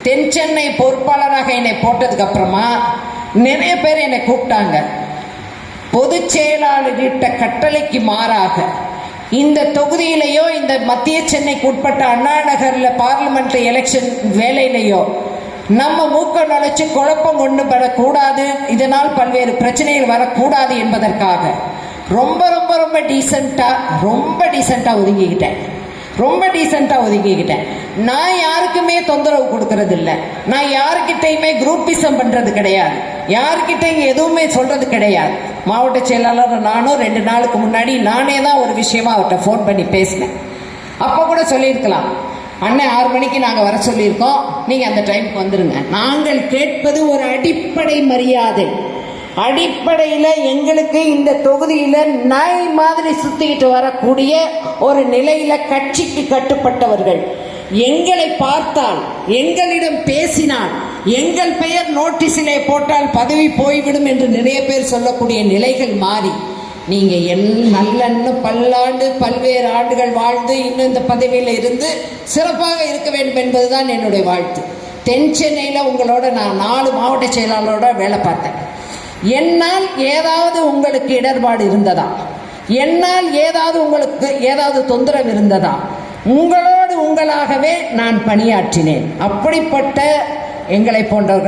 தென் சென்னை பொறுப்பாளராக என்னை போட்டதுக்கு அப்புறமா நிறைய பேர் என்னை கூப்பிட்டாங்க. பொதுச் செயலாளர்கிட்ட கட்டளைக்கு மாறாக இந்த தொகுதியிலேயோ இந்த மத்திய சென்னைக்கு உட்பட்ட அண்ணா நகர்ல பார்லிமெண்ட் எலெக்ஷன் வேலையிலேயோ நம்ம மூக்க நுழைச்சு குழப்பம் கொண்டு வரக்கூடாது, இதனால் பல்வேறு பிரச்சனைகள் வரக்கூடாது என்பதற்காக ரொம்ப ரொம்ப ரொம்ப டீசெண்டா ஒதுங்கிக்கிட்டேன். நான் யாருக்குமே தொந்தரவு கொடுக்கறது இல்லை, நான் யாருக்கிட்டையுமே குரூப்பிசம் பண்றது கிடையாது, யாருக்கிட்டையும் எதுவுமே சொல்றது கிடையாது. மாவட்ட செயலாளர் நானும் 2 நாளுக்கு முன்னாடி நானே தான் ஒரு விஷயமா அவர்கிட்ட ஃபோன் பண்ணி பேசினேன். அப்போ கூட சொல்லியிருக்கலாம், அண்ணன் 6 மணிக்கு நாங்கள் வர சொல்லியிருக்கோம், நீங்கள் அந்த டைமுக்கு வந்துடுங்க. நாங்கள் கேட்பது ஒரு அடிப்படை மரியாதை. அடிப்படையில் எங்களுக்கு இந்த தொகுதியில் நாய் மாதிரி சுத்திக்கிட்டு வரக்கூடிய ஒரு நிலையில கட்சிக்கு கட்டுப்பட்டவர்கள் எங்களை பார்த்தால், எங்களிடம் பேசினால், எங்கள் பெயர் நோட்டீஸிலே போட்டால் பதவி போய்விடும் என்று நிறைய பேர் சொல்லக்கூடிய நிலைகள் மாறி நீங்க நல்ல பல்லாண்டு பல்வேறு ஆண்டுகள் வாழ்ந்து இன்னும் இந்த பதவியில் இருந்து சிறப்பாக இருக்க வேண்டும் என்பதுதான் என்னுடைய வாழ்த்து. தென் சென்னையில் உங்களோட நான் 4 மாவட்ட செயலாளரோட வேலை பார்த்தேன். என்னால் ஏதாவது உங்களுக்கு இடர்பாடு இருந்ததா? என்னால் உங்களுக்கு ஏதாவது தொந்தரவு இருந்ததா? உங்களோடு உங்களாகவே நான் பணியாற்றினேன். அப்படிப்பட்ட எங்களை போன்றவர்கள்